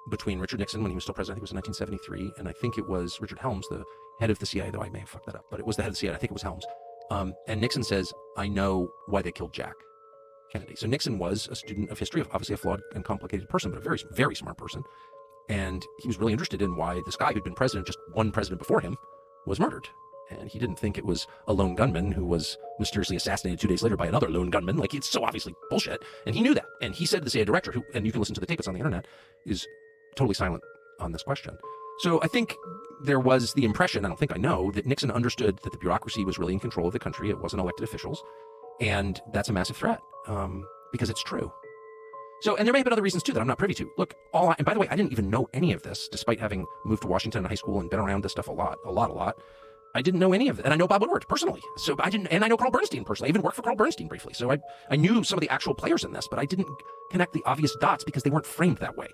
between Richard Nixon when he was still president. I think it was in 1973, and I think it was Richard Helms, the head of the CIA, though I may have fucked that up, but it was the head of the CIA. I think it was Helms. And Nixon says, "I know why they killed Jack Kennedy." So Nixon was a student of history, obviously a flawed and complicated person, but a very, very smart person. And he was really interested in why this guy who'd been president, just one president before him, was murdered. And he didn't think it was a lone gunman who was mysteriously assassinated 2 days later by another lone gunman. Like, it's so obviously bullshit. And he knew that. And he said to the CIA director, who, and you can listen to the tape, it's on the internet, is totally silent on this question. So I think there was the impression, I know, that Nixon understood that the bureaucracy was really in control of the country. It wasn't elected officials. And that's a massive threat, because it's true. So, and there may have been other reasons too that I'm not privy to. Look, and by the way, I didn't even know any of this, despite having moved to Washington in high school and been around this stuff a lot. I didn't know any of it. And I know Bob Woodward personally. So and I know Carl Bernstein personally. I even worked for Carl Bernstein briefly. So I knew some of the actual players in this, but I didn't connect the obvious dots because they weren't framed that way.